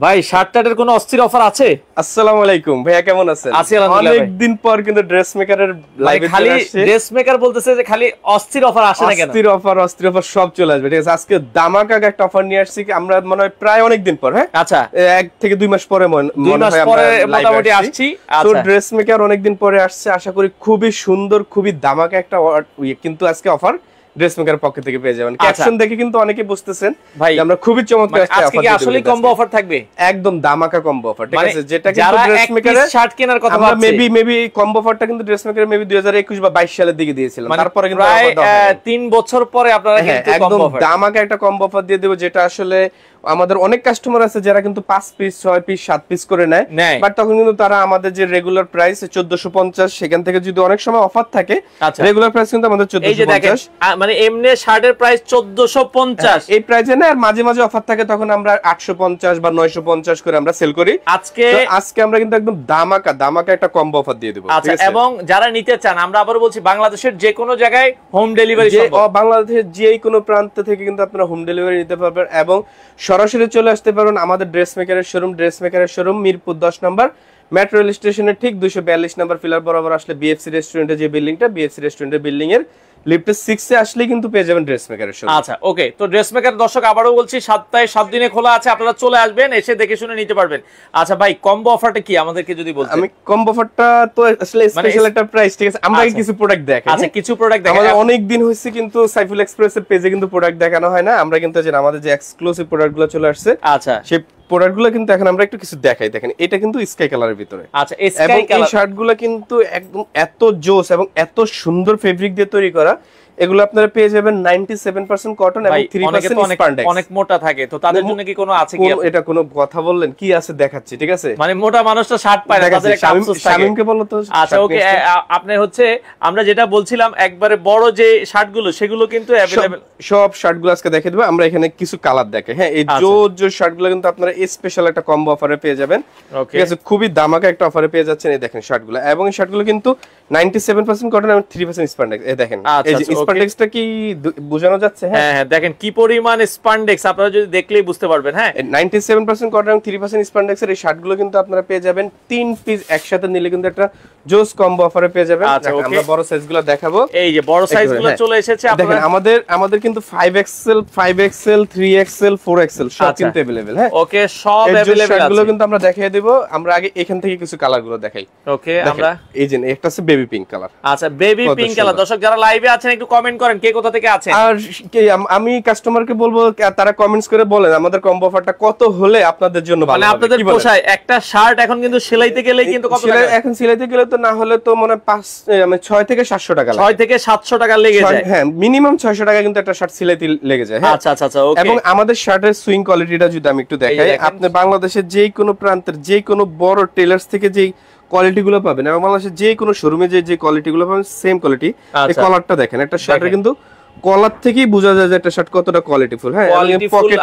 ভাই শার্ট-টার্টের কোনো অস্থির অফার আছে? আসসালামু আলাইকুম ভাইয়া, কেমন আছেন? আছি আলহামদুলিল্লাহ। অনেক দিন পর কিন্তু ড্রেস মেকারের লাইভে খালি চলে আসছে। ড্রেস মেকার বলতেছে যে খালি অস্থির অফার আসে না কেন? অস্থির অফার সব চলে আসবে, ঠিক আছে? আজকে দামাকা একটা অফার নিয়ে আসছি, আমরা মনে হয় প্রায় অনেক দিন পর, হ্যাঁ আচ্ছা 1 থেকে 2 মাস পরে মনে হয় আমরা মোটামুটি আসছি। তো আচ্ছা ড্রেস মেকার অনেক দিন পরে আসছে, আশা করি খুবই সুন্দর খুবই দামাকা একটা কিন্তু আজকে অফার ড্রেস মেকারের পক্ষ থেকে পেয়ে যাবেন। ক্যাপশন দেখে কিন্তু অনেকে বুঝতেছেন ভাই আমরা খুবই চমৎকার একটা আজকে অফার কি দিতে আসলে চলেছি। কম্বো অফার থাকবে? একদম দামাকা কম্বো অফার, ঠিক আছে? যেটা কিন্তু যারা ড্রেস এক পিস মেকারের শার্ট কেনার কথা আমরা ভাবছে, মেবি কম্বো অফারটা কিন্তু ড্রেস মেকারের মেবি 2021 বা 22 সালের দিকে দিয়েছিলাম। তারপরে কিন্তু প্রায় অফার দেওয়া হয়নি। 3 বছর পরে আপনারা কিন্তু একদম কম্বো অফার দামাকা একটা কম্বো অফার দিয়ে দেব, যেটা আসলে আমাদের অনেক কাস্টমার আছে যারা কিন্তু 5 পিস 6 পিস 7 পিস করে নেয়, বাট তখন কিন্তু তারা আমাদের যে রেগুলার প্রাইস 1450, সেখান থেকে যদি অনেক সময় অফার থাকে, রেগুলার প্রাইস কিন্তু আমাদের 1450। মানে এমনি শার্টের প্রাইস 1450 এই প্রাইসে না, আর মাঝে মাঝে অফার থাকে তখন আমরা 850 বা 950 করে আমরা সেল করি। আজকে আমরা কিন্তু একদম দামাকা একটা কম্বো অফার দিয়ে দেব। আচ্ছা, এবং যারা নিতে চান, আমরা আবার বলছি, বাংলাদেশের যে কোনো জায়গায় হোম ডেলিভারি সম্ভব। বাংলাদেশের যে কোনো প্রান্ত থেকে কিন্তু আপনারা হোম ডেলিভারি নিতে পারবেন এবং সরাসরি চলে আসতে পারবেন আমাদের ড্রেস মেকারের শোরুম মিরপুর 10 নম্বর মেট্রো রেল স্টেশনের ঠিক 242 নম্বর পিলার বরাবর আসলে বিএফসি রেস্টুরেন্টের যে বিল্ডিংটা, বিএফসি রেস্টুরেন্টের বিল্ডিং এর লিফটে 6 এ আসলে কিন্তু পেয়ে যাবেন ড্রেস মেকারের শোরুম। আচ্ছা ওকে, তো ড্রেস মেকার দর্শক আবারও বলছি, সপ্তাহে 7 দিনে খোলা আছে, আপনারা চলে আসবেন, এসে দেখে শুনে নিতে পারবেন। আচ্ছা ভাই, কম্বো অফারটা কি আমাদেরকে যদি বলতেন? আমি কম্বো অফারটা তো আসলে স্পেশাল একটা প্রাইস, ঠিক আছে? আমরা কিছু প্রোডাক্ট দেখাই। আচ্ছা, কিছু প্রোডাক্ট দেখাই। আমাদের অনেক দিন হইছে কিন্তু সাইফুল এক্সপ্রেসের পেজে কিন্তু প্রোডাক্ট দেখানো হয় না। আমরা কিন্তু জানেন আমাদের যে এক্সক্লুসিভ প্রোডাক্টগুলো চলে আসছে, আচ্ছা সেই প্রোডাক্টগুলো কিন্তু এখন আমরা একটু কিছু দেখাই। দেখেন, এটা কিন্তু স্কাই কালারের ভিতরে। আচ্ছা, স্কাই কালার। এই শার্টগুলো কিন্তু একদম এত জোস এবং এত সুন্দর ফেব্রিক দিয়ে তৈরি করা। এগুলো আপনারা পেয়ে যাবেন 97% কটন এবং 3% স্পান্ডেক্স। অনেক মোটা থাকে, তো তাদের জন্য কি কোনো আছে কি? এটা কোনো কথা বললেন, কি আছে দেখাচ্ছি, ঠিক আছে? মানে মোটা মানুষটা শার্ট পায় না, তাদের একটা আফসোস থাকে। শামিমকে বলো তো। আচ্ছা ওকে, আপনি হচ্ছে আমরা যেটা বলছিলাম, একবারে বড় যে শার্টগুলো সেগুলো কিন্তু अवेलेबल। সব শার্টগুলো আজকে দেখিয়ে দেব। আমরা এখানে কিছু কালার দেখাই, হ্যাঁ। এই জোর শার্টগুলো কিন্তু আপনারা স্পেশাল একটা কম্বো অফারে পেয়ে যাবেন, ঠিক আছে? খুবই দামাকা একটা অফারে পেয়ে যাচ্ছেন। এই দেখেন শার্টগুলো, এবং এই শার্টগুলো কিন্তু 97% কটন এবং 3% স্পান্ডেক্স। এই দেখেন, এই যে স্পান্ডেক্সটা কি বোঝানো যাচ্ছে? হ্যাঁ হ্যাঁ, দেখেন কি পরিমাণ স্পান্ডেক্স, আপনারা যদি দেখলেই বুঝতে পারবেন। হ্যাঁ, 97% কটন এবং 3% স্পান্ডেক্সের এই শার্টগুলো কিন্তু আপনারা পেয়ে যাবেন 3 পিস একসাথে নিলে কিন্তু একটা জোস কম্বো অফারে পেয়ে যাবেন। আমরা বড় সাইজগুলো দেখাবো। এই যে বড় সাইজগুলো চলে এসেছে আপনারা দেখেন। আমাদের কিন্তু 5XL 5XL 3XL 4XL সব কিন্তু अवेलेबल। হ্যাঁ ওকে, সব अवेलेबल আছে। শার্টগুলো কিন্তু আমরা দেখিয়ে দেব। আমরা আগে এখান থেকে কিছু কালারগুলো দেখাই। ওকে, আমরা এই যে একটা আছে বেবি পিঙ্ক কালার। আচ্ছা, বেবি পিঙ্ক কালার। দর্শক যারা লাইভে আছেন একটু কমেন্ট করেন কে কোথা থেকে আছেন। আর আমি কাস্টমারকে বলবো তারা কমেন্টস করে বলেন আমাদের কম্বো অফারটা কত হলে আপনাদের জন্য ভালো হবে, মানে আপনাদের পোষায়। একটা শার্ট এখন কিন্তু সেলাইতে গেলেই কিন্তু কত টাকা? এখন সেলাইতে গেলে তো না হলে তো মনে 6 থেকে 700 টাকা লাগে। 6 থেকে 700 টাকা লেগে যায়। হ্যাঁ, মিনিমাম 600 টাকা কিন্তু একটা শার্ট সেলাইতে লেগে যায়। আচ্ছা আচ্ছা আচ্ছা, ওকে। এবং আমাদের শার্টের সুইং কোয়ালিটিটা যদি আমি একটু দেখাই, আপনি বাংলাদেশের যে কোনো প্রান্তের যে কোনো বড় টেলার্স থেকে যেই কোয়ালিটিগুলো পাবেন এবং বাংলাদেশের যে কোনো শোরুমে যে কোয়ালিটিগুলো পাবেন সেম কোয়ালিটি। এই কলারটা দেখেন, একটা শার্টের কিন্তু কলার থেকেই বোঝা যায় যে একটা শার্ট কতটা কোয়ালিটিফুল। হ্যাঁ,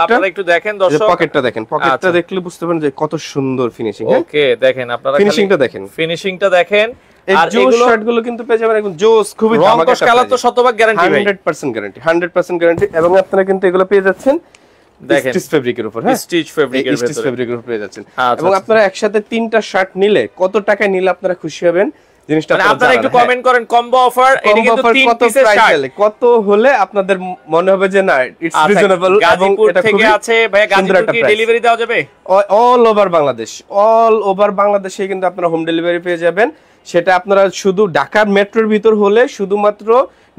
আপনারা একটু দেখেন দর্শক, পকেটটা দেখেন, পকেটটা দেখলে বুঝতে পারেন যে কত সুন্দর ফিনিশিং। ওকে, দেখেন আপনারা ফিনিশিংটা দেখেন, ফিনিশিংটা দেখেন। আর এগুলো শার্টগুলো কিন্তু পেয়ে যাবেন একদম জোস, খুবই দামাকা কালার, তো শতভাগ গ্যারান্টি ভাই, 100% গ্যারান্টি, 100% গ্যারান্টি। এবং আপনারা কিন্তু এগুলো পেয়ে যাচ্ছেন দেখেন স্টিচ ফেব্রিকের উপর। হ্যাঁ, স্টিচ ফেব্রিকের ভিতরে, স্টিচ ফেব্রিকের উপর পেয়ে যাচ্ছেন। এবং আপনারা একসাথে 3টা শার্ট নিলে কত টাকায় নিলে আপনারা খুশি হবেন জিনিসটা আপনারা একটু কমেন্ট করেন। কম্বো অফার, এটা কিন্তু 3 পিসের শার্ট, কত হলে আপনাদের মনে হবে যে না ইটস রিজনেবল এবং এটা থেকে আছে ভাই? গাজীপুর কি ডেলিভারি দেওয়া যাবে? All over Bangladesh, all over বাংলাদেশে কিন্তু আপনারা হোম ডেলিভারি পেয়ে যাবেন। সেটা আপনারা শুধু ঢাকার মেট্রোর ভিতর হলে শুধুমাত্র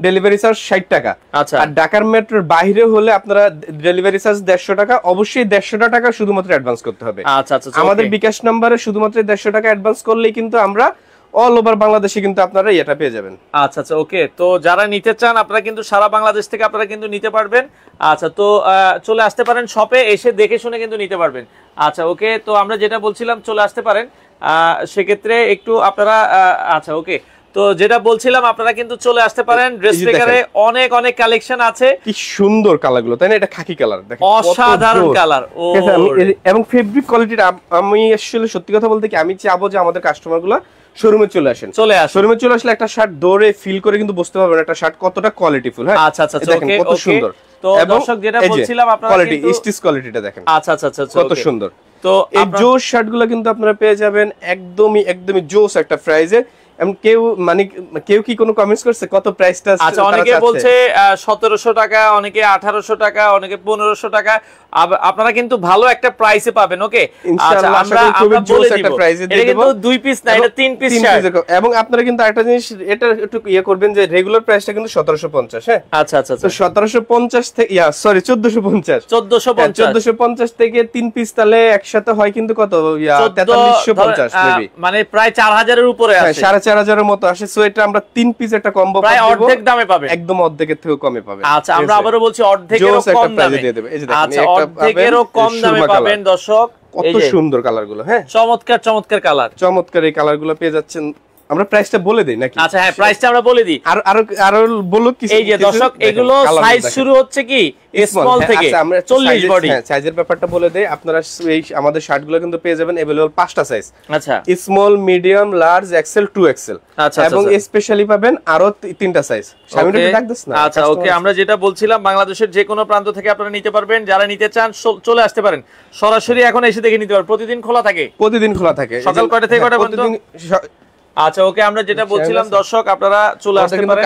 ডেলিভারি চার্জ 60 টাকা। আচ্ছা, আর ঢাকার মেট্রোর বাইরে হলে আপনারা ডেলিভারি চার্জ 150 টাকা। অবশ্যই 150 টাকা শুধুমাত্র অ্যাডভান্স করতে হবে। আচ্ছা আচ্ছা, আমাদের বিকাশ নম্বরে শুধুমাত্র 150 টাকা অ্যাডভান্স করলেই কিন্তু আমরা অল ওভার বাংলাদেশে কিন্তু আপনারা এটা পেয়ে যাবেন। আচ্ছা আচ্ছা, ওকে। তো যারা নিতে চান আপনারা কিন্তু সারা বাংলাদেশ থেকে আপনারা কিন্তু নিতে পারবেন। আচ্ছা, তো চলে আসতে পারেন শপে, এসে দেখে শুনে কিন্তু নিতে পারবেন। আচ্ছা ওকে, তো আমরা যেটা বলছিলাম চলে আসতে পারেন সেক্ষেত্রে একটু আপনারা আচ্ছা ওকে, তো যেটা বলছিলাম আপনারা কিন্তু চলে আসতে পারেন। ড্রেস মেকারে অনেক অনেক কালেকশন আছে। কি সুন্দর কালারগুলো, তাই না? এটা খাকি কালার, দেখেন অসাধারণ কালার। ও, এবং ফেব্রিক কোয়ালিটিটা আমি আসলে সত্যি কথা বলতে কি আমি চাবো যে আমাদের কাস্টমারগুলো শোরুমে চলে আসেন। শোরুমে চলে আসলে একটা শার্ট ধরে ফিল করে কিন্তু বুঝতে পারবেন একটা শার্ট কতটা কোয়ালিটিফুল। হ্যাঁ, আচ্ছা আচ্ছা, দেখেন কত সুন্দর। তো দর্শক যেটা বলছিলাম আপনারা কোয়ালিটি, স্টিচ কোয়ালিটিটা দেখেন। আচ্ছা আচ্ছা আচ্ছা, কত সুন্দর। তো এই জোস শার্টগুলো কিন্তু আপনারা পেয়ে যাবেন একদমই জোস একটা প্রাইসে। কেউ কি কোনো কমেন্টস করছে কত প্রাইসটা? আচ্ছা, অনেকে বলছে 1700 টাকা, অনেকে 1800 টাকা, অনেকে 1500 টাকা। আপনারা কিন্তু ভালো একটা প্রাইসে পাবেন। ওকে, আচ্ছা, আমরা বলে দিব এটা কিন্তু 2 পিস না, এটা 3 পিস শার্ট। এবং আপনারা কিন্তু একটা জিনিস এটা একটু করবেন যে রেগুলার প্রাইসটা কিন্তু 1750। হ্যাঁ, আচ্ছা আচ্ছা, তো 1750 থেকে 1450 থেকে 3 পিস, তাহলে একসাথে হয় কিন্তু কত 4350 মেবি, মানে প্রায় 4000 এর উপরে আসে, 4500 এর মতো আসে। সো এটা আমরা 3 পিস একটা কম্বো প্রায় অর্ধেক দামে পাবেন, একদম অর্ধেকের থেকেও কমে পাবেন। আচ্ছা, আমরা আবারো বলছি অর্ধেকেরও কম দামে দিয়ে দেব। এই যে দেখেন, আচ্ছা, অর্ধেকেরও কম দামে পাবেন দর্শক। কত সুন্দর কালারগুলো, হ্যাঁ, চমৎকার কালার, চমৎকার এই কালারগুলো পেয়ে যাচ্ছেন। আমরা প্রাইসটা বলে দেই নাকি? আচ্ছা, হ্যাঁ, প্রাইসটা আমরা বলে দিই। আর বলো কি? এই যে দর্শক, এগুলো সাইজ শুরু হচ্ছে কি স্মল থেকে 40 বডি। হ্যাঁ, সাইজের ব্যাপারটা বলে দেই। আপনারা এই আমাদের শার্টগুলো কিন্তু পেয়ে যাবেন अवेलेबल 5টা সাইজ। আচ্ছা, small, medium, large, XL, 2XL। আচ্ছা, এবং স্পেশালি পাবেন আরো 3টা সাইজ। সামনে ডাক দিস না। আচ্ছা, ওকে, আমরা যেটা বলছিলাম, বাংলাদেশের যে কোনো প্রান্ত থেকে আপনারা নিতে পারবেন। যারা নিতে চান চলে আসতে পারেন, সরাসরি এখন এসে দেখে নিতে পারবেন। প্রতিদিন খোলা থাকে, সকাল কয়টা থেকে কয়টা পর্যন্ত? আচ্ছা, ওকে, আমরা যেটা বলছিলাম দর্শক, আপনারা চলে আসতে পারেন।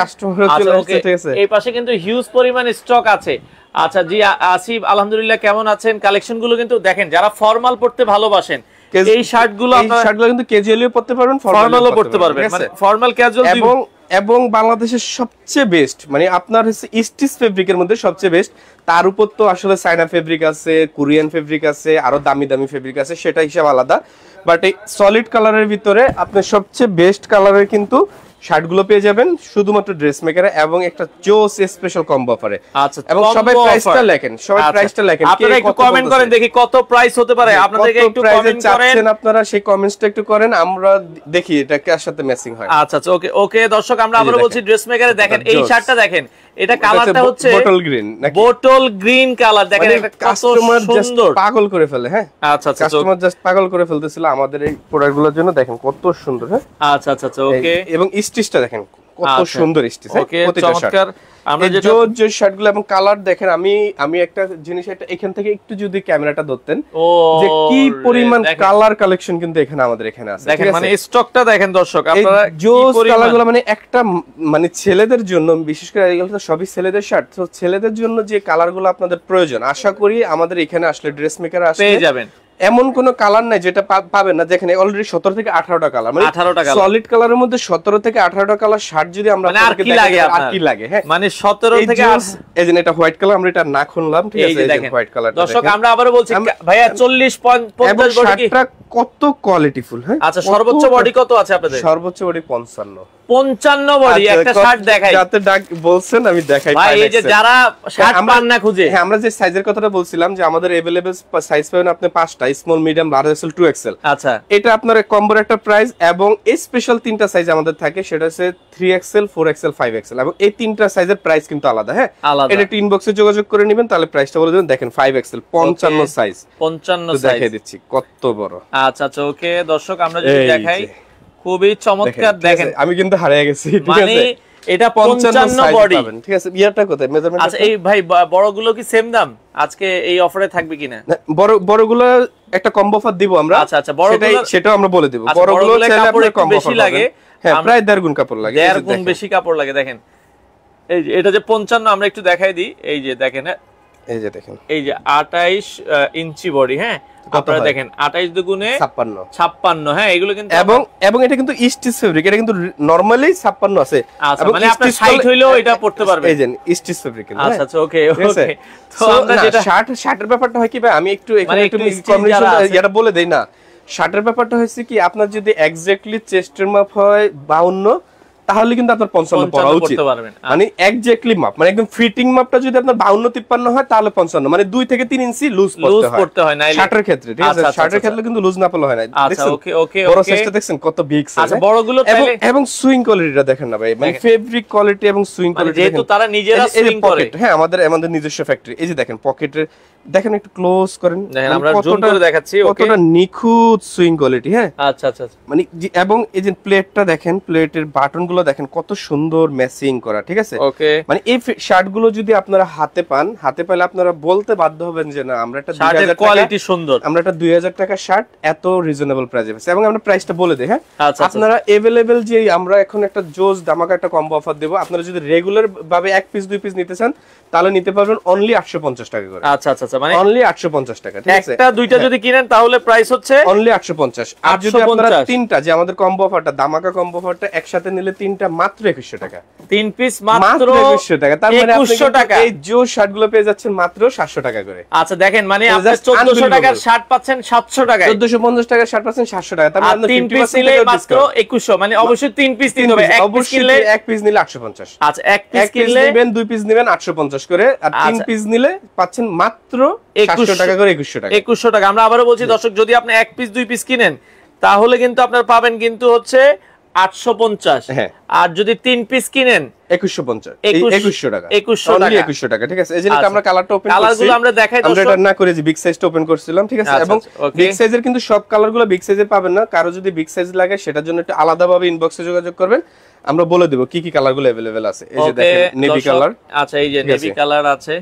এই পাশে কিন্তু হিউজ পরিমাণ স্টক আছে। আচ্ছা জি, আসিফ, আলহামদুলিল্লাহ, কেমন আছেন? কালেকশন গুলো কিন্তু দেখেন, যারা ফর্মাল পড়তে ভালোবাসেন, এই শার্টগুলো কিন্তু ক্যাজুয়ালিও পড়তে পারবেন, ফর্মালও পড়তে পারবেন, মানে ফর্মাল ক্যাজুয়াল। এবং বাংলাদেশের সবচেয়ে বেস্ট, মানে আপনার হচ্ছে স্টিচ ফেব্রিকের মধ্যে সবচেয়ে বেস্ট। তার উপর তো আসলে চায়না ফেব্রিক আছে, কোরিয়ান ফেব্রিক আছে, আরো দামি ফেব্রিক আছে, সেটা হিসাব আলাদা। বাট এই সলিড কালারের ভিতরে আপনি সবচেয়ে বেস্ট কালারের কিন্তু শার্টগুলো পেয়ে যাবেন শুধুমাত্র ড্রেস মেকারে, এবং একটা জোস স্পেশাল কম্বো অফারে। আচ্ছা, এবং সবাই প্রাইসটা লেখেন, আপনারা একটু কমেন্ট করেন, দেখি কত প্রাইস হতে পারে। আপনাদেরকে একটু কমেন্ট করেন, আপনারা সেই কমেন্টসটা একটু করেন, আমরা দেখি এটা কার সাথে ম্যাচিং হয়। আচ্ছা, ওকে দর্শক, আমরা আবার বলছি, ড্রেস মেকারে দেখেন এই শার্টটা দেখেন, এটা কালারটা হচ্ছে বোটল গ্রিন কালার। দেখেন এটা কত সুন্দর, পাগল করে ফেলে। হ্যাঁ, আচ্ছা, কাস্টমার জাস্ট পাগল করে ফেলতেছিল আমাদের এই প্রোডাক্টগুলোর জন্য। দেখেন কত সুন্দর। হ্যাঁ, আচ্ছা, ওকে, এবং স্টিচটা দেখেন কত সুন্দর স্টিচ। ওকে, চমৎকার। আমরা যেটা যে শার্টগুলো এবং কালার দেখেন, আমি একটা জিনিস, এটা এখান থেকে একটু যদি ক্যামেরাটা ধরতেন, যে কি পরিমাণ কালার কালেকশন কিন্তু এখানে আমাদের এখানে আছে। দেখেন, মানে স্টকটা দেখেন দর্শক, আপনারা জোস কালারগুলো, মানে একটা মানে ছেলেদের জন্য, বিশেষ করে এগুলো সবই ছেলেদের শার্ট, তো ছেলেদের জন্য যে কালারগুলো আপনাদের প্রয়োজন, আশা করি আমাদের এখানে আসলে ড্রেস মেকার আসলে পেয়ে যাবেন। এমন কোন কালার নাই যেটা পাবেন না। দেখেন অলরেডি 17 থেকে 18টা কালার, মানে 18টা কালার, সলিড কালারের মধ্যে 17 থেকে 18টা কালার শার্ট যদি আমরা আর কি লাগে। হ্যাঁ, মানে 17 থেকে এই যে এটা হোয়াইট কালার, আমরা এটা না খুললাম, ঠিক আছে, এই যে হোয়াইট কালার। দর্শক, আমরা আবারো বলছি ভাইয়া 40 50 বডি কি কত কোয়ালিটিফুল। হ্যাঁ, আচ্ছা, সর্বোচ্চ বডি কত আছে আপনাদের? সর্বোচ্চ বডি 55 বডি। একটা শার্ট দেখাই, যাতে ডাক বলছেন আমি দেখাই ভাই। এই যে যারা শার্ট পান না খুঁজে, হ্যাঁ, আমরা যে সাইজের কথাটা বলছিলাম, যে আমাদের अवेलेबल সাইজ পাবেন আপনি 5টা, small, medium, large, XL, 2XL। আচ্ছা, এটা আপনার কম্বোর একটা প্রাইস, এবং এই স্পেশাল 3টা সাইজ আমাদের থাকে, সেটা হচ্ছে 3XL, 4XL, 5XL, এবং এই 3টা সাইজের প্রাইস কিন্তু আলাদা। হ্যাঁ, এটা ইনবক্সে যোগাযোগ করে নেবেন, তাহলে প্রাইসটা বলে দেবেন। দেখেন 5XL 55 সাইজ, 55 সাইজ দেখাই দিচ্ছি কত বড়। আচ্ছা, ওকে দর্শক, আমরা যদি দেখাই, খুবই চমৎকার। দেখেন, আমি কিন্তু হারিয়ে গেছি, ঠিক আছে, মানে এটা 55 বডি, ঠিক আছে। ইয়ারটা কোথায়, মেজারমেন্ট? আচ্ছা, এই ভাই বড়গুলো কি সেম দাম আজকে এই অফারে থাকবে কিনা? বড়গুলো একটা কম্বো অফার দিব আমরা। আচ্ছা, বড়গুলো সেটাও আমরা বলে দেব। বড়গুলো চাইলে আপনি কম্বো বেশি লাগে। হ্যাঁ, প্রায় 1.5 গুণ কাপড় লাগে, 1.5 গুণ বেশি কাপড় লাগে। দেখেন, এই যে এটা যে 55, আমরা একটু দেখাই দিই। এই যে দেখেন, এই যে দেখেন, এই যে 28 ইঞ্চি বডি। হ্যাঁ, আপনারা দেখেন 28 দুগুণে 56। হ্যাঁ, এগুলো কিন্তু এবং এটা কিন্তু স্টিচ ফেব্রিক, এটা কিন্তু নরমালি 56 আছে। আচ্ছা, মানে আপনার সাইজ হইলেও এটা পড়তে পারবে। এই যে স্টিচ ফেব্রিক। আচ্ছা, ওকে। তো আমরা যেটা শার্টের ব্যাপারটা হয় কি ভাই, আমি একটু এখানে একটু এটা বলে দেই না। শার্টের ব্যাপারটা হচ্ছে কি, আপনার যদি এক্স্যাক্টলি চেস্টের মাপ হয় 52, তাহলে কিন্তু আপনার 55 পরা উচিত। মানে এক্স্যাক্টলি মাপ, মানে একদম ফিটিং মাপটা যদি আপনার 52-53 হয়, তাহলে 55, মানে 2 থেকে 3 ইঞ্চি লুজ পড়তে হয় শার্টের ক্ষেত্রে, ঠিক আছে। শার্টের ক্ষেত্রে কিন্তু লুজ না পড়লে হয় না। আচ্ছা, ওকে, বড় সাইজটা দেখছেন কত বিগ সাইজ। আচ্ছা, বড়গুলো এবং সুইং কোয়ালিটিটা দেখেন না ভাই, মানে ফেব্রিক কোয়ালিটি এবং সুইং কোয়ালিটি, যেহেতু তারা নিজেরা সুইং করে। হ্যাঁ, আমাদের নিজস্ব ফ্যাক্টরি। এই যে দেখেন পকেটের, দেখেন একটু ক্লোজ করেন, আমরা জুম করে দেখাচ্ছি। কতটা নিখুঁত সুইং কোয়ালিটি। হ্যাঁ, আচ্ছা, মানে এবং এই যে প্লেটটা দেখেন, প্লেটের বাটনগুলো গুলো দেখেন কত সুন্দর ম্যাচিং করা, ঠিক আছে? ওকে, মানে এই শার্ট গুলো যদি আপনারা হাতে পান, হাতে পেলে আপনারা বলতে বাধ্য হবেন যে না আমরা একটা 2000 টাকা কোয়ালিটি সুন্দর, আমরা একটা 2000 টাকা শার্ট এত রিজনেবল প্রাইসে পাচ্ছি। এবং আমরা প্রাইসটা বলে দেই, হ্যাঁ আচ্ছা আপনারা अवेलेबल যে আমরা এখন একটা জোস ধামাকা একটা কম্বো অফার দেব। আপনারা যদি রেগুলার ভাবে এক পিস দুই পিস নিতে চান তাহলে নিতে পারবেন অনলি 850 টাকা করে। আচ্ছা আচ্ছা আচ্ছা, মানে অনলি 850 টাকা, ঠিক আছে? একটা দুইটা যদি কিনেন তাহলে প্রাইস হচ্ছে অনলি 850। আর যদি আপনারা তিনটা, যে আমাদের কম্বো অফারটা ধামাকা কম্বো অফারটা একসাথে নিলে তিনটা মাত্র 2100 টাকা, তিন পিস মাত্র 2100 টাকা। তার মানে আপনি 2100 টাকা এই জোস শার্টগুলো পেয়ে যাচ্ছেন মাত্র 700 টাকা করে। আচ্ছা দেখেন, মানে আপনি 1400 টাকার শার্ট পাচ্ছেন 700 টাকায়, 1450 টাকার শার্ট পাচ্ছেন 700 টাকা। তার মানে তিন পিস নিলে মাত্র 2100, মানে অবশ্যই তিন পিস নিতে হবে। এক পিস কিনলে, এক পিস নিলে 850। আচ্ছা এক পিস কিনলে নেবেন, দুই পিস নেবেন 850 করে, আর তিন পিস নিলে পাচ্ছেন মাত্র 700 টাকা করে, 2100 টাকা। 2100 টাকা। আমরা আবারো বলছি দর্শক, যদি আপনি এক পিস দুই পিস কিনেন তাহলে কিন্তু আপনারা পাবেন কিন্তু হচ্ছে 850, আর যদি তিন পিস কিনেন 2150, 2100 টাকা, 2100 টাকা, ঠিক আছে? এই জন্য আমরা কালারটা ওপেন করছি, কালারগুলো আমরা দেখাই দর্শক, আমরা এটা না করে যে বিগ সাইজটা ওপেন করছিলাম, ঠিক আছে? এবং বিগ সাইজের কিন্তু সব কালারগুলো বিগ সাইজে পাবেন না, কারো যদি বিগ সাইজ লাগে সেটার জন্য একটু আলাদাভাবে ইনবক্সে যোগাযোগ করবেন, আমরা বলে দেব কি কি কালারগুলো अवेलेबल আছে। এই যে দেখেন নেভি কালার, আচ্ছা এই যে নেভি কালার আছে,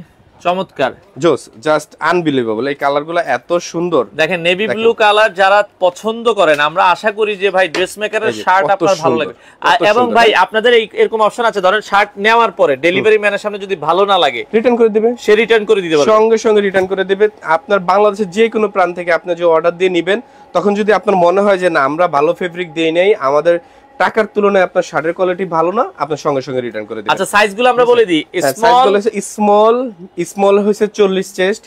চমৎকার, জোস, জাস্ট আনবিলিভেবল। এই কালারগুলো এত সুন্দর, দেখেন নেভি ব্লু কালার যারা পছন্দ করেন, আমরা আশা করি যে ভাই ড্রেস মেকারের শার্ট আপনার ভালো লাগবে। এবং ভাই আপনাদের এরকম অপশন আছে, ধরেন শার্ট নেওয়ার পরে ডেলিভারি ম্যানের সামনে যদি ভালো না লাগে রিটার্ন করে দিবে, সে রিটার্ন করে দিতে পারবে, সঙ্গে সঙ্গে রিটার্ন করে দিবে। আপনার বাংলাদেশের যে কোনো প্রান্ত থেকে আপনি যে অর্ডার দিয়ে নেবেন, তখন যদি আপনার মনে হয় যে না আমরা ভালো ফেব্রিক দেই নাই, আমাদের টাকার তুলনায় আপনার শার্টের কোয়ালিটি ভালো না, আপনার সঙ্গে সঙ্গে রিটার্ন করে দিবেন। আচ্ছা সাইজগুলো আমরা বলে দিই, স্মল হইছে 40 chest,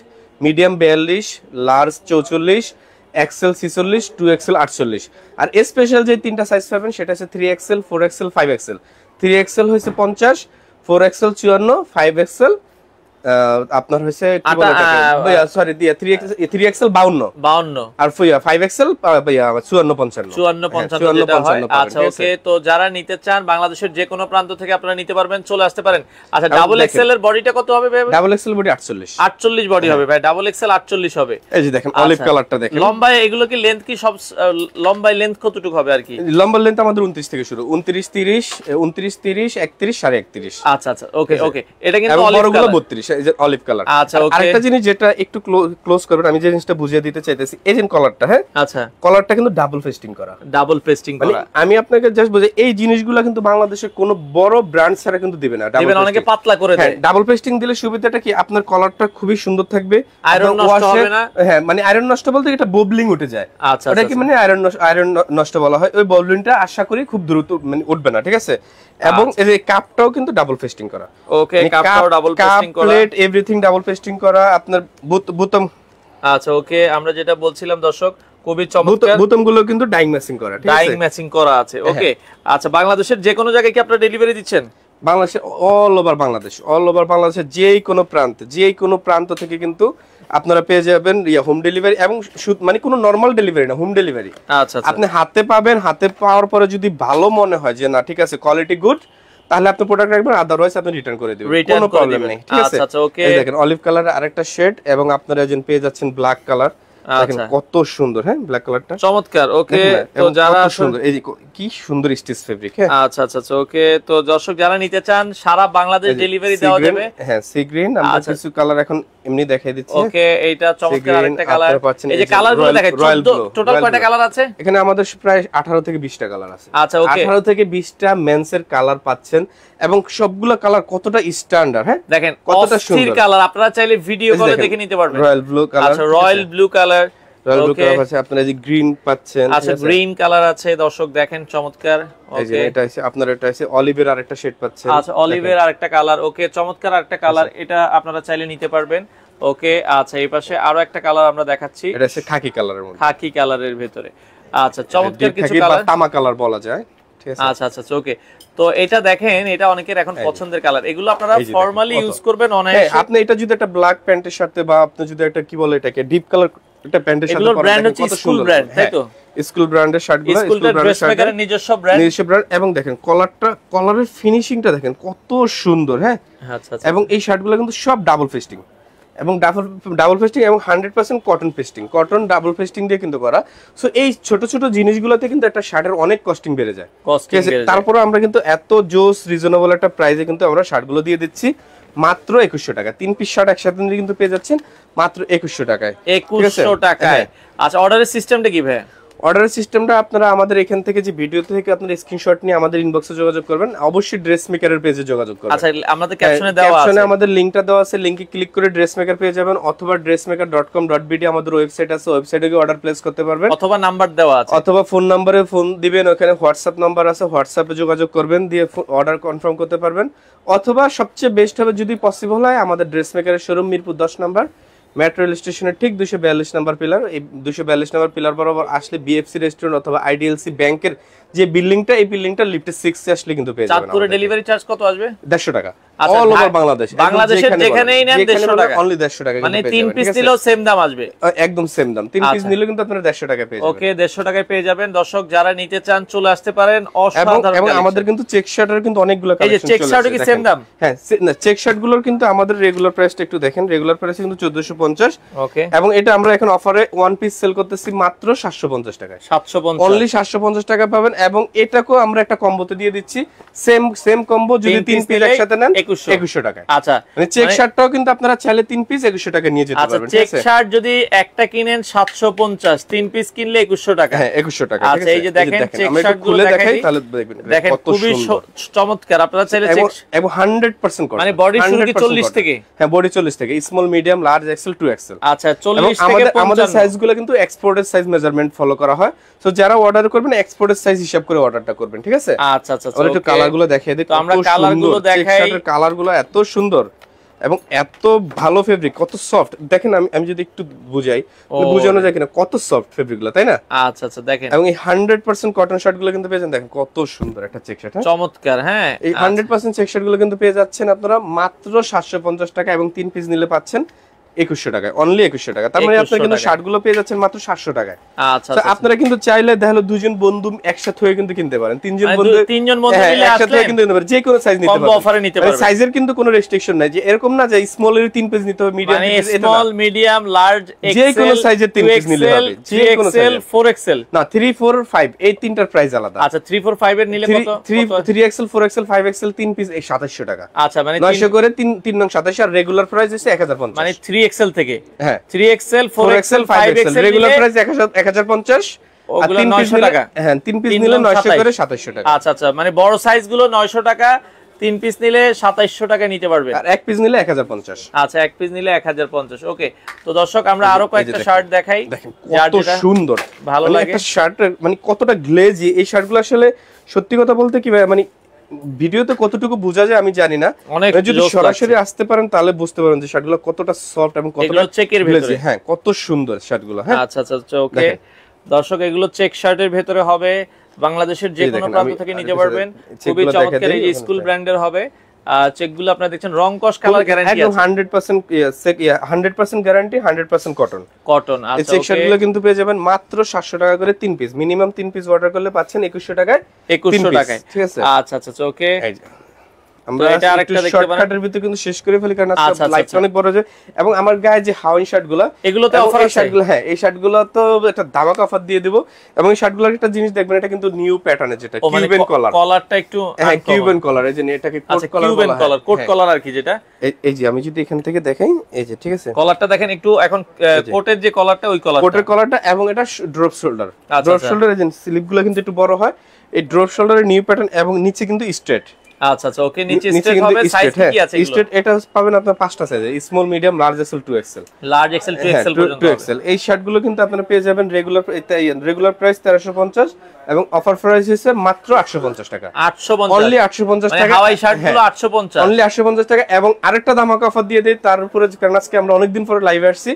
medium 42, large 44, XL 46, 2XL 48। আর স্পেশাল যে তিনটা সাইজ পাবেন সেটা হচ্ছে 3XL, 4XL, 5XL। 3XL হইছে 50, 4XL 54, 5XL আপনার হইছে কি বলে এটাকে ভাইয়া, সরি দিয়া 3XL 52, আর 5XL 54 55 যেটা হয়। আচ্ছা ওকে, তো যারা নিতে চান বাংলাদেশের যে কোনো প্রান্ত থেকে আপনারা নিতে পারবেন, চলে আসতে পারেন। আচ্ছা ডাবল এক্সেল এর বডিটা কত হবে ভাই? ডাবল এক্সেল বডি 48 বডি হবে ভাই, ডাবল এক্সেল 48 হবে। এই যে দেখেন অলিভ কালারটা দেখেন, লম্বায় এগুলো কি লেন্থ কি সব লম্বায় লেন্থ কতটুকু হবে আর কি? লম্বা লেন্থ আমাদের 29 থেকে শুরু, 29 30, 29 30, 31, 31.5। আচ্ছা আচ্ছা ওকে ওকে, এটা কিন্তু অলিভ কালার, 32, এই যে অলিভ কালার। আচ্ছা ওকে, আরেকটা জিনিস যেটা একটু ক্লোজ করবেন, আমি যে জিনিসটা বুঝিয়ে দিতে চাইতেছি, এই যে কলারটা, হ্যাঁ আচ্ছা কলারটা কিন্তু ডাবল পেস্টিং করা, ডাবল পেস্টিং করা। আমি আপনাকে জাস্ট বুঝাই, এই জিনিসগুলো কিন্তু বাংলাদেশের কোনো বড় ব্র্যান্ড ছাড়া কিন্তু দিবে না, দিবেন, অনেকে পাতলা করে দেয়। ডাবল পেস্টিং দিলে সুবিধাটা কি, আপনার কলারটা খুবই সুন্দর থাকবে, আয়রন নষ্ট হবে না। হ্যাঁ মানে আয়রন নষ্ট বলতে এটা বোবলিং উঠে যায়, আচ্ছা ওটা কি মানে আয়রন নষ্ট বলা হয়, ওই বোবলিংটা আশা করি খুব দ্রুত মানে উঠবে না, ঠিক আছে? এবং এই যে কাপটাও কিন্তু ডাবল পেস্টিং করা। ওকে, কাপটাও ডাবল পেস্টিং করা, প্লেট এভরিথিং ডাবল পেস্টিং করা, আপনার বোতাম। আচ্ছা ওকে, আমরা যেটা বলছিলাম দর্শক, খুবই চমৎকার, বোতামগুলো কিন্তু ডাইং ম্যাচিং করা, ঠিক আছে? ডাইং ম্যাচিং করা আছে। ওকে আচ্ছা, বাংলাদেশের যে কোনো জায়গায় কি আপনারা ডেলিভারি দিচ্ছেন? বাংলাদেশে অল ওভার বাংলাদেশের যে কোনো প্রান্ত থেকে কিন্তু আপনারা পেয়ে যাবেন হোম ডেলিভারি, এবং মানে কোনো নরমাল ডেলিভারি না, হোম ডেলিভারি। আচ্ছা আপনি হাতে পাবেন, হাতে পাওয়ার পরে যদি ভালো মনে হয় যে না ঠিক আছে কোয়ালিটি গুড, তাহলে আপনি প্রোডাক্ট রাখবেন, আদারওয়াইজ আপনি রিটার্ন করে দিবেন, কোনো প্রবলেম নেই, ঠিক আছে? আচ্ছা ওকে, এই দেখেন অলিভ কালারের আরেকটা শেড, এবং আপনারা যেন পেয়ে যাচ্ছেন ব্ল্যাক কালার, দেখেন কত সুন্দর, হ্যাঁ ব্ল্যাক কালারটা চমৎকার। ওকে, তো যারা সুন্দর, এই কি সুন্দর স্টিচ ফেব্রিক, হ্যাঁ আচ্ছা আচ্ছা ওকে, তো দর্শক যারা নিতে চান সারা বাংলাদেশ ডেলিভারি দেওয়া যাবে। হ্যাঁ সি গ্রিন, আমরা কিছু কালার এখন এমনি দেখাই দিচ্ছি। ওকে, এইটা চমৎকার আরেকটা কালার, এই যে কালারগুলো দেখেন, টোটাল কয়টা কালার আছে এখানে? আমাদের প্রায় 18 থেকে 20টা কালার আছে। আচ্ছা ওকে, 18 থেকে 20টা মেন্স এর কালার পাচ্ছেন, এবং সবগুলো কালার কতটা স্ট্যান্ডার্ড, হ্যাঁ দেখেন কতটা সুন্দর কালার, আপনারা চাইলে ভিডিও কলে দেখে নিতে পারবেন। রয়্যাল ব্লু কালার, আচ্ছা রয়্যাল ব্লু কালার, আপনারা যে গ্রিন পাচ্ছেন, আচ্ছা গ্রিন কালার আছে দর্শক, দেখেন চমৎকার। ওকে, এটা আছে আপনার, এটা আছে অলিভের আরেকটা শেড পাচ্ছেন। আচ্ছা অলিভের আরেকটা কালার, ওকে চমৎকার আরেকটা কালার, এটা আপনারা চাইলে নিতে পারবেন। ওকে আচ্ছা, এই পাশে আরো একটা কালার আমরা দেখাচ্ছি, এটা আছে খাকি কালারের মধ্যে, খাকি কালারের ভিতরে। আচ্ছা চমৎকার কিছু কালার, তামা কালার বলা যায়, ঠিক আছে? আচ্ছা আচ্ছা ওকে, তো এটা দেখেন, এটা অনেকের এখন পছন্দের কালার, এগুলো আপনারা ফর্মালি ইউজ করবেন অনায়াসে। আপনি এটা যদি একটা ব্ল্যাক প্যান্টের সাথে, বা আপনি যদি একটা কি বলে এটাকে ডিপ কালার একটা প্যান্টের সাথে পরেন, ব্র্যান্ড হচ্ছে স্কুল ব্র্যান্ড, তাই তো? স্কুল ব্র্যান্ডের শার্টগুলো, স্কুল ড্রেস মেকারের নিজস্ব ব্র্যান্ড, এবং দেখেন কলারের ফিনিশিংটা দেখেন কত সুন্দর, হ্যাঁ আচ্ছা আচ্ছা, এবং এই শার্টগুলো কিন্তু সব ডাবল পেস্টিং, এবং ডাবল পেস্টিং এবং 100% cotton pasting, cotton double pasting দিয়ে কিন্তু করা। সো এই ছোট ছোট জিনিসগুলোতে কিন্তু একটা শার্টের অনেক কস্টিং বেড়ে যায়। তারপরে আমরা কিন্তু এত জোস রিজনেবল একটা প্রাইসে কিন্তু আমরা শার্টগুলো দিয়ে দিচ্ছি মাত্র 2100 টাকা। 3 পিস শার্ট একসাথে নিয়ে কিন্তু পেয়ে যাচ্ছেন মাত্র 2100 টাকায়। 2100 টাকায়। আচ্ছা, অর্ডারের সিস্টেমটা কি ভাই? অর্ডারের সিস্টেমটা আপনারা আমাদের এখান থেকে যে ভিডিও থেকে আপনারা স্ক্রিনশট নিয়ে আমাদের ইনবক্সে যোগাযোগ করবেন, অবশ্যই ড্রেস মেকারের পেজে যোগাযোগ করবেন। আচ্ছা, আমাদের ক্যাপশনে দেওয়া আছে, ক্যাপশনে আমাদের লিংকটা দেওয়া আছে, লিংকে ক্লিক করে ড্রেস মেকার পেয়ে যাবেন, অথবা dressmaker.com.bd আমাদের ওয়েবসাইট আছে, ওয়েবসাইটে গিয়ে অর্ডার প্লেস করতে পারবেন, অথবা নাম্বার দেওয়া আছে, অথবা ফোন নম্বরে ফোন দিবেন, ওখানে হোয়াটসঅ্যাপ নাম্বার আছে, হোয়াটসঅ্যাপে যোগাযোগ করবেন, দিয়ে অর্ডার কনফার্ম করতে পারবেন। অথবা সবচেয়ে বেস্ট হবে যদি পসিবল হয় আমাদের ড্রেস মেকারের শোরুম মিরপুর 10 নম্বর মেট্রো রেল স্টেশনের ঠিক 242 নম্বর পিলার। এই 242 নম্বর পিলার বরাবর আসলে বিএফসি রেস্টুরেন্ট অথবা আইডিএলসি ব্যাংকের যে বিল্ডিংটা, এই বিল্ডিংটা লিফটে 6 এ আসলে কিন্তু পেয়ে যাবেন। চাঁদপুরে ডেলিভারি চার্জ কত আসবে? 150 টাকা। আচ্ছা, অল ওভার বাংলাদেশ, বাংলাদেশের যেখানেই নেন 150 টাকা, অনলি 150 টাকা। মানে 3 পিস নিলেও সেম দাম আসবে, একদম সেম দাম। 3 পিস নিলে কিন্তু আপনারা 150 টাকা পেয়ে যাবেন। ওকে, 150 টাকায় পেয়ে যাবেন। দর্শক যারা নিতে চান চলে আসতে পারেন। অসাধারণ। এবং আমাদের কিন্তু চেক শার্টের কিন্তু অনেকগুলো কালেকশন চলে আসছে। এই যে চেক শার্টও কি সেম দাম? হ্যাঁ, না, চেক শার্টগুলোর কিন্তু আমাদের রেগুলার প্রাইসটা একটু দেখেন, রেগুলার প্রাইস কিন্তু 1450। ওকে, এবং এটা আমরা এখন অফারে ওয়ান পিস সেল করতেছি মাত্র 750 টাকায়। 750, অনলি 750 টাকা পাবেন। এবং এটাকেও আমরা একটা কম্বোতে দিয়ে দিচ্ছি, সেম কম্বো, যদি 3 পিস একসাথে নেন 2100 টাকায়। আচ্ছা, মানে চেক শার্টটাও কিন্তু আপনারা চাইলে 3 পিস 2100 টাকা নিয়ে যেতে পারবেন। চেক শার্ট যদি একটা কিনেন 750, 3 পিস কিনলে 2100 টাকা। হ্যাঁ, 2100 টাকা। আচ্ছা, এই যে দেখেন চেক শার্ট গুলো দেখাই, তাহলে দেখবেন দেখেন খুবই চমৎকার। আপনারা চাইলে চেক এবং 100% কটন, মানে বডি শুরু কি 40 থেকে? হ্যাঁ, বডি 40 থেকে, small, medium, large, XL, 2XL। আচ্ছা, 40 থেকে 55। আমাদের সাইজগুলো কিন্তু এক্সপোর্টের সাইজ মেজারমেন্ট ফলো করা হয়। সো যারা অর্ডার করবেন এক্সপোর্টের সাইজ হিসাব করে অর্ডারটা করবেন, ঠিক আছে? আচ্ছা আচ্ছা, আমরা একটু কালারগুলো দেখিয়ে দিই। তো আমরা কালারগুলো দেখাই। চেক শার্টের কালারগুলো এত সুন্দর এবং এত ভালো ফেব্রিক, কত সফট দেখেন। আমি যদি একটু বুঝাই, বোঝানো যায় কিনা, কত সফট ফেব্রিকগুলো, তাই না? আচ্ছা আচ্ছা, দেখেন। এবং এই 100% কটন শার্টগুলো কিন্তু পেয়েছেন, দেখেন কত সুন্দর একটা চেক শার্ট। চমৎকার। হ্যাঁ, এই 100% চেক শার্টগুলো কিন্তু পেয়ে যাচ্ছেন আপনারা মাত্র 750 টাকা, এবং 3 পিস নিলে পাচ্ছেন 2100 টাকায়, অনলি 2100 টাকা। তার মানে আপনারা কিন্তু শার্টগুলো পেয়ে যাচ্ছেন মাত্র 700 টাকায়। আচ্ছা, আপনারা কিন্তু চাইলে দেখলো দুজন বন্ধু একসাথে হয়ে কিন্তু কিনতে পারেন, তিনজন বন্ধু মিলে একসাথে হয়ে কিন্তু কিনতে পারেন, যে কোনো সাইজ নিতে পারেন। সাইজের কিন্তু কোনো রেস্ট্রিকশন নাই, যে এরকম না যে স্মল এর 3 পিস নিতে হবে, মিডিয়াম, স্মল, মিডিয়াম, লার্জ, যে কোনো সাইজের 3 পিস নিলে হবে, যে কোনো সাইজ। 4XL না, 3, 4, 5 এই তিনটার প্রাইস আলাদা। আচ্ছা, 3, 4, 5 এর নিলে কত? 3XL, 4XL, 5XL 3 পিস এই 2700 টাকা। আচ্ছা, মানে 900 করে 3 নং 27, আর রেগুলার প্রাইস হচ্ছে 1050। মানে 3XL থেকে, হ্যাঁ, 3XL, 4XL, 5XL regular price 1050, আর 3 পিস টাকা। হ্যাঁ, 3 পিস নিলে 900 করে 2700 টাকা। আচ্ছা আচ্ছা, মানে বড় সাইজ গুলো 900 টাকা, 3 পিস নিলে 2700 টাকা নিতে পারবেন, আর 1 পিস নিলে 1050। আচ্ছা, 1 পিস নিলে 1050। ওকে, তো দর্শক আমরা আরো কয়েকটা শার্ট দেখাই, দেখেন কত সুন্দর ভালো লাগে একটা শার্ট, মানে কতটা গ্লেজি এই শার্টগুলো। আসলে সত্যি কথা বলতে কি ভাই, মানে ভিডিওতে কতটুকু বোঝা যায় আমি জানি না, যদি সরাসরি আসতে পারেন তাহলে বুঝতে পারেন যে শার্টগুলো কতটা সফট এবং কতটা চেকের ভিতরে। হ্যাঁ, কত সুন্দর শার্টগুলো। হ্যাঁ, আচ্ছা আচ্ছা, ওকে দর্শক, এগুলো চেক শার্টের ভেতরে হবে, বাংলাদেশের যে কোনো প্রান্ত থেকে নিতে পারবেন। খুবই চমৎকার, এই যে স্কুল ব্র্যান্ডের হবে। চেকগুলো আপনারা দেখছেন রং কস কালার গ্যারান্টি আছে, 100% গ্যারান্টি, 100% কটন। আচ্ছা, এই চেক শার্টগুলো কিন্তু পেয়ে যাবেন মাত্র 700 টাকা করে 3 পিস, মিনিমাম 3 পিস অর্ডার করলে পাচ্ছেন 2100 টাকায়, 2100 টাকায়, ঠিক আছে? আচ্ছা আচ্ছা, ওকে। আমরা এটা আরেকটা দেখতে পারেন, শর্টকাটের ভিতরে কিন্তু শেষ করে ফেলি কারণ আজকে লাইভটা অনেক বড় যায়। এবং আমার গায়ে যে হাওয়াই শার্টগুলো, এগুলোতে অফার আছে শার্টগুলো, হ্যাঁ এই শার্টগুলো তো একটা ধামাকা অফার দিয়ে দেব। এবং এই শার্টগুলোর একটা জিনিস দেখবেন, এটা কিন্তু নিউ প্যাটার্নের, যেটা কিউবেন কলার, কলারটা একটু, হ্যাঁ কিউবেন কলার, এই যে এটাকে কোট কলার বলা হয়, কোট কলার আর কি, যেটা এই যে আমি যদি এখান থেকে দেখাই, এই যে ঠিক আছে, কলারটা দেখেন একটু, এখন কোটের যে কলারটা, ওই কলারটা, কোটের কলারটা, এবং এটা ড্রপ শোল্ডার, ড্রপ শোল্ডার, এই যে স্লিপগুলো কিন্তু একটু বড় হয়, এই ড্রপ শোল্ডারের নিউ প্যাটার্ন, এবং নিচে কিন্তু স্ট্রেট। আচ্ছা আচ্ছা, ওকে, নিচে স্ট্রেট হবে। সাইজ কি আছে এগুলো? স্ট্রেট এটা পাবেন আপনারা 5টা সাইজে, small, medium, large, XL, 2XL। Large, XL, 2XL পর্যন্ত 2XL এই শার্টগুলো কিন্তু আপনারা পেয়ে যাবেন রেগুলার প্রাইস 1350, এবং অফার প্রাইস হচ্ছে মাত্র 850 টাকা। 850, অনলি 850 টাকা, হাওয়াই শার্টগুলো 850, অনলি 850 টাকা। এবং আরেকটা ধামাকা অফার দিয়ে দেই তার উপরে, কারণ আজকে আমরা অনেকদিন পরে লাইভে আসছি।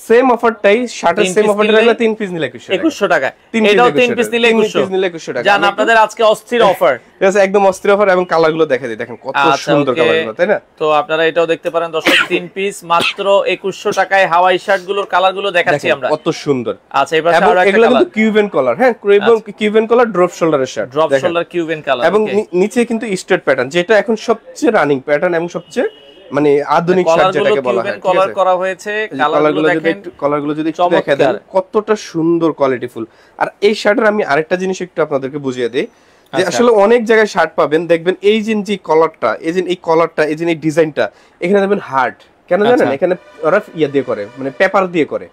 সেম অফারটাই, শার্টের সেম অফারটা লাগলে 3 পিস নিলে 2100 টাকা। এটাও 3 পিস নিলে 2100 টাকা। জান আপনাদের আজকে অস্থির অফার, এটা একদম অস্থির অফার। এবং কালারগুলো দেখে দিই, দেখেন কত সুন্দর কালারগুলো, তাই না? তো আপনারা এটাও দেখতে পারেন দর্শক, 3 পিস মাত্র 2100 টাকায়। হাওয়াই শার্টগুলোর কালারগুলো দেখাচ্ছি আমরা, কত সুন্দর। আচ্ছা, এবার আরো একটা কালার, কিন্তু কিউবেন কলার, হ্যাঁ কিউবেন কলার, ড্রপ শোল্ডারের shirt, drop shoulder Cuban collar, এবং নিচে কিন্তু স্ট্রেট প্যাটার্ন, যেটা এখন সবচেয়ে রানিং প্যাটার্ন এবং সবচেয়ে মানে আধুনিক শার্ট যেটাকে বলা হয়, কলার করা হয়েছে, কালারগুলো দেখেন, কলারগুলো যদি একটু দেখা দেন কতটা সুন্দর কোয়ালিটিফুল। আর এই শার্টের আমি আরেকটা জিনিস একটু আপনাদেরকে বুঝিয়ে দেই যে আসলে অনেক জায়গায় শার্ট পাবেন দেখবেন এই যে কলারটা, এই কলারটা, এই যে এই ডিজাইনটা, এখানে দেখবেন হার্ড, কেন জানেন? এখানে ওরা দিয়ে করে, মানে পেপার দিয়ে করে।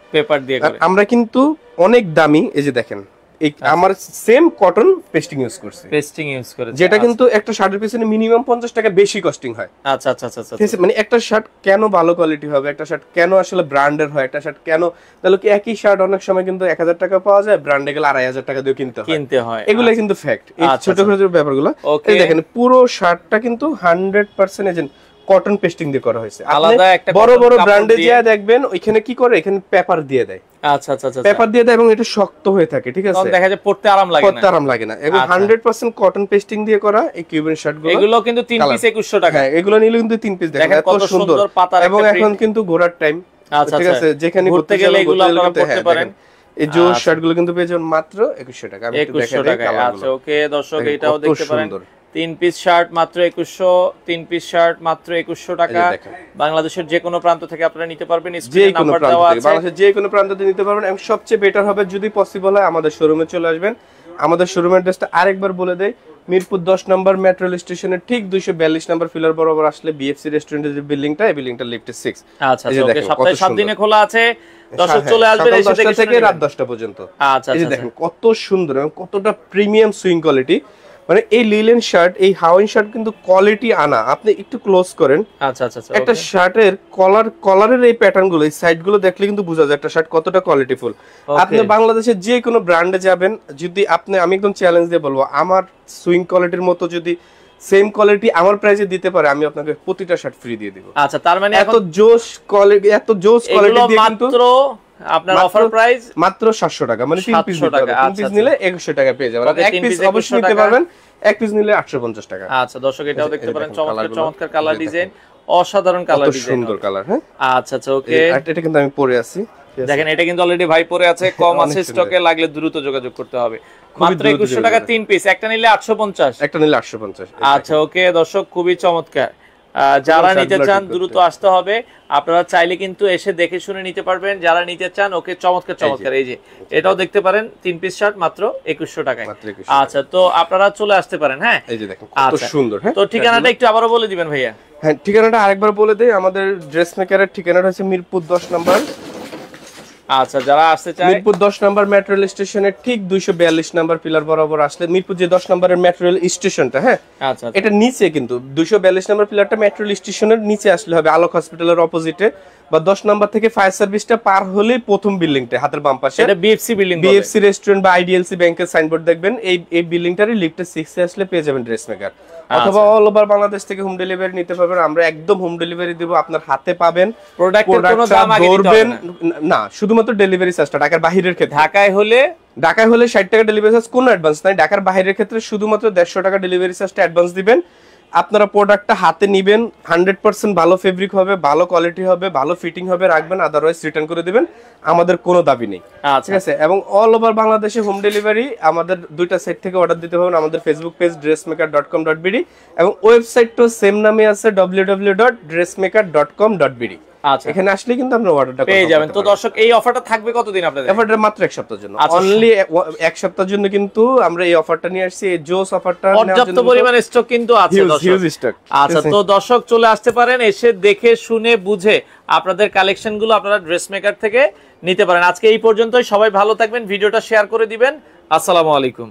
আমরা কিন্তু অনেক দামি, এই যে দেখেন এই আমার সেম কটন পেস্টিং ইউজ করছি, যেটা কিন্তু একটা শার্টের পিছনে মিনিমাম 50 টাকা বেশি কস্টিং হয়। আচ্ছা আচ্ছা আচ্ছা, মানে একটা শার্ট কেন ভালো কোয়ালিটি হবে, একটা শার্ট কেন আসলে ব্র্যান্ডের হয়, একটা শার্ট কেন, তাহলে কি একই শার্ট অনেক সময় কিন্তু 1000 টাকা পাওয়া যায়, ব্র্যান্ডে গেলে 2500 টাকা দিয়ে কিনতে হয়। এগুলো কিন্তু ফ্যাক্ট, এই ছোট ছোট ব্যাপারগুলো। এই দেখেন পুরো শার্টটা কিন্তু 100% এজেন্ট কটন পেস্টিং দিয়ে করা হয়েছে। আলাদা একটা বড় বড় ব্র্যান্ডে যা দেখবেন ওইখানে কি করে, এখানে পেপার দিয়ে দেয়। আচ্ছা আচ্ছা আচ্ছা, পেপার দিয়ে দেয় এবং এটা শক্ত হয়ে থাকে, ঠিক আছে, দেখা যায় পড়তে আরাম লাগে না। এবং 100% কটন পেস্টিং দিয়ে করা এই কিউবেন শার্টগুলো, এগুলো কিন্তু 3 পিস 2100 টাকা। হ্যাঁ, এগুলো নিলে কিন্তু 3 পিস দেখেন কত সুন্দর। এবং এখন কিন্তু ঘোরার টাইম, ঠিক আছে, যেখানে ঘুরতে গেলে এগুলো আপনারা পড়তে পারেন। এই জোস শার্টগুলো কিন্তু পেয়ে যাবেন মাত্র 2100 টাকা। আমি একটু দেখাই দিই কালারগুলো। আচ্ছা ওকে দর্শক, এটাও দেখতে পারেন 3 পিস শার্ট মাত্র 2100, 3 পিস শার্ট মাত্র 2100 টাকা। বাংলাদেশের যে কোনো প্রান্ত থেকে আপনারা নিতে পারবেন, স্ক্রিনে নাম্বার দেওয়া আছে, বাংলাদেশের যে কোনো প্রান্ত থেকে নিতে পারবেন। এবং সবচেয়ে বেটার হবে যদি পসিবল হয় আমাদের শোরুমে চলে আসবেন। আমাদের শোরুমের অ্যাড্রেসটা আরেকবার বলে দেই, মিরপুর 10 নম্বর মেট্রো রেল স্টেশনের ঠিক 242 নম্বর ফিলার বরাবর আসলে বিএফসি রেস্টুরেন্টের যে বিল্ডিংটা, এই বিল্ডিংটা লিফটে 6। আচ্ছা ওকে, সপ্তাহে 7 দিনে খোলা আছে, দর্শক চলে আসবেন এসে দেখে থেকে রাত 10টা পর্যন্ত। আচ্ছা এই যে দেখেন কত সুন্দর এবং কতটা প্রিমিয়াম সুইং কোয়ালিটি। মানে এই লিলেন শার্ট, এই হাওয়াইন শার্ট কিন্তু কোয়ালিটি আনা। আপনি একটু ক্লোজ করেন, আচ্ছা আচ্ছা, একটা শার্টের কলারের এই প্যাটার্ন গুলো, এই সাইড গুলো দেখলে কিন্তু বোঝা যায় একটা শার্ট কতটা কোয়ালিটিফুল। আপনি বাংলাদেশের যে কোনো ব্র্যান্ডে যাবেন, যদি আপনি, আমি একদম চ্যালেঞ্জ দিয়ে বলবো, আমার সুইং কোয়ালিটির মতো যদি সেম কোয়ালিটি আমার প্রাইসে দিতে পারে, আমি আপনাকে প্রতিটা শার্ট ফ্রি দিয়ে দিব। আচ্ছা, তার মানে এত জোস কোয়ালিটি দিয়ে কিন্তু আপনার অফার প্রাইস মাত্র 700 টাকা, মানে 3 পিস দিতে হবে। 3 পিস নিলে 2100 টাকা পেয়ে যাবেন। এক পিস অবশ্যই নিতে পারবেন, এক পিস নিলে 850 টাকা। আচ্ছা দর্শক, এটাও দেখতে পারেন, চমৎকার কালার ডিজাইন, অসাধারণ কালার ডিজাইন, সুন্দর কালার। হ্যাঁ আচ্ছা আচ্ছা ওকে, এটা কিন্তু আমি পরে আছি, দেখেন এটা কিন্তু অলরেডি ভাই পরে আছে, কম আছে স্টকে, লাগলে দ্রুত যোগাযোগ করতে হবে। মাত্র 2100 টাকা 3 পিস, একটা নিলে 850, একটা নিলে 850। আচ্ছা ওকে দর্শক, খুবই চমৎকার। যারা নিতে চান দ্রুত আসতে হবে। আপনারা চাইলে কিন্তু এসে দেখে শুনে নিতে পারবেন, যারা নিতে চান। ওকে, চমৎকার। এই যে এটাও দেখতে পারেন, 3 পিস শার্ট মাত্র 2100 টাকায়। আচ্ছা, তো আপনারা চলে আসতে পারেন। হ্যাঁ, এই যে দেখেন কত সুন্দর। হ্যাঁ, তো ঠিকানাটা একটু আবারও বলে দিবেন ভাইয়া। হ্যাঁ, ঠিকানাটা আরেকবার বলে দেই। আমাদের ড্রেস মেকারের ঠিকানাটা হচ্ছে মিরপুর 10 নম্বর। আচ্ছা, যারা আসতে চায় মিরপুর 10 নম্বর মেট্রো রেল স্টেশনের ঠিক 242 নম্বর পিলার বরাবর আসলে, মিরপুর যে 10 নম্বরের মেট্রো রেল স্টেশনটা, হ্যাঁ আচ্ছা, এটা নিচে কিন্তু 242 নম্বর পিলারটা মেট্রো রেল স্টেশনের নিচে আসলে হবে, আলোক হসপিটালের অপোজিটে, বা 10 নম্বর থেকে ফায়ার সার্ভিসটা পার হলে প্রথম বিল্ডিংটা হাতের বাম পাশে, এটা বিএফসি বিল্ডিং, বিএফসি রেস্টুরেন্ট বা আইডিএলসি ব্যাংকের সাইনবোর্ড দেখবেন। এই বিল্ডিংটারই লিফটে 6 এ আসলে পেয়ে যাবেন ড্রেস মেকার। অথবা অল ওভার বাংলাদেশ থেকে হোম ডেলিভারি নিতে পারবেন, আমরা একদম হোম ডেলিভারি দিব, আপনার হাতে পাবেন। প্রোডাক্টের কোনো দাম আগে দিতে হবে না, শুধুমাত্র ডেলিভারি চার্জটা। ঢাকার বাইরের ক্ষেত্রে, ঢাকায় হলে 60 টাকা ডেলিভারি চার্জ, কোনো অ্যাডভান্স নাই। ঢাকার বাইরের ক্ষেত্রে শুধুমাত্র 150 টাকা ডেলিভারি চার্জটা অ্যাডভান্স দিবেন। আপনারা প্রোডাক্টটা হাতে নিবেন, 100% ভালো ফেব্রিক হবে, ভালো কোয়ালিটি হবে, ভালো ফিটিং হবে, রাখবেন, আদারওয়াইজ রিটার্ন করে দিবেন। আমাদের কোনো দাবি নেই, ঠিক আছে। এবং অল ওভার বাংলাদেশে হোম ডেলিভারি আমাদের দুইটা সাইট থেকে অর্ডার দিতে পারবেন। আমাদের ফেসবুক পেজ dressmaker.com.bd এবং ওয়েবসাইটটাও সেম নামে আছে, www.dressmaker.com.bd। আচ্ছা, এখানে আসলে কিন্তু আপনারা অর্ডারটা পেয়ে যাবেন। তো দর্শক, এই অফারটা থাকবে কতদিন আপনাদের? অফারটা মাত্র 1 সপ্তাহের জন্য, অনলি 1 সপ্তাহের জন্য কিন্তু আমরা এই অফারটা নিয়ে আসছি। এই জোস অফারটা পর্যাপ্ত পরিমাণ স্টক কিন্তু আছে দর্শক। আচ্ছা, তো দর্শক চলে আসতে পারেন, এসে দেখে শুনে বুঝে আপনাদের কালেকশনগুলো আপনারা ড্রেস মেকার থেকে নিতে পারেন। আজকে এই পর্যন্তই, সবাই ভালো থাকবেন, ভিডিওটা শেয়ার করে দিবেন। আসসালামু আলাইকুম।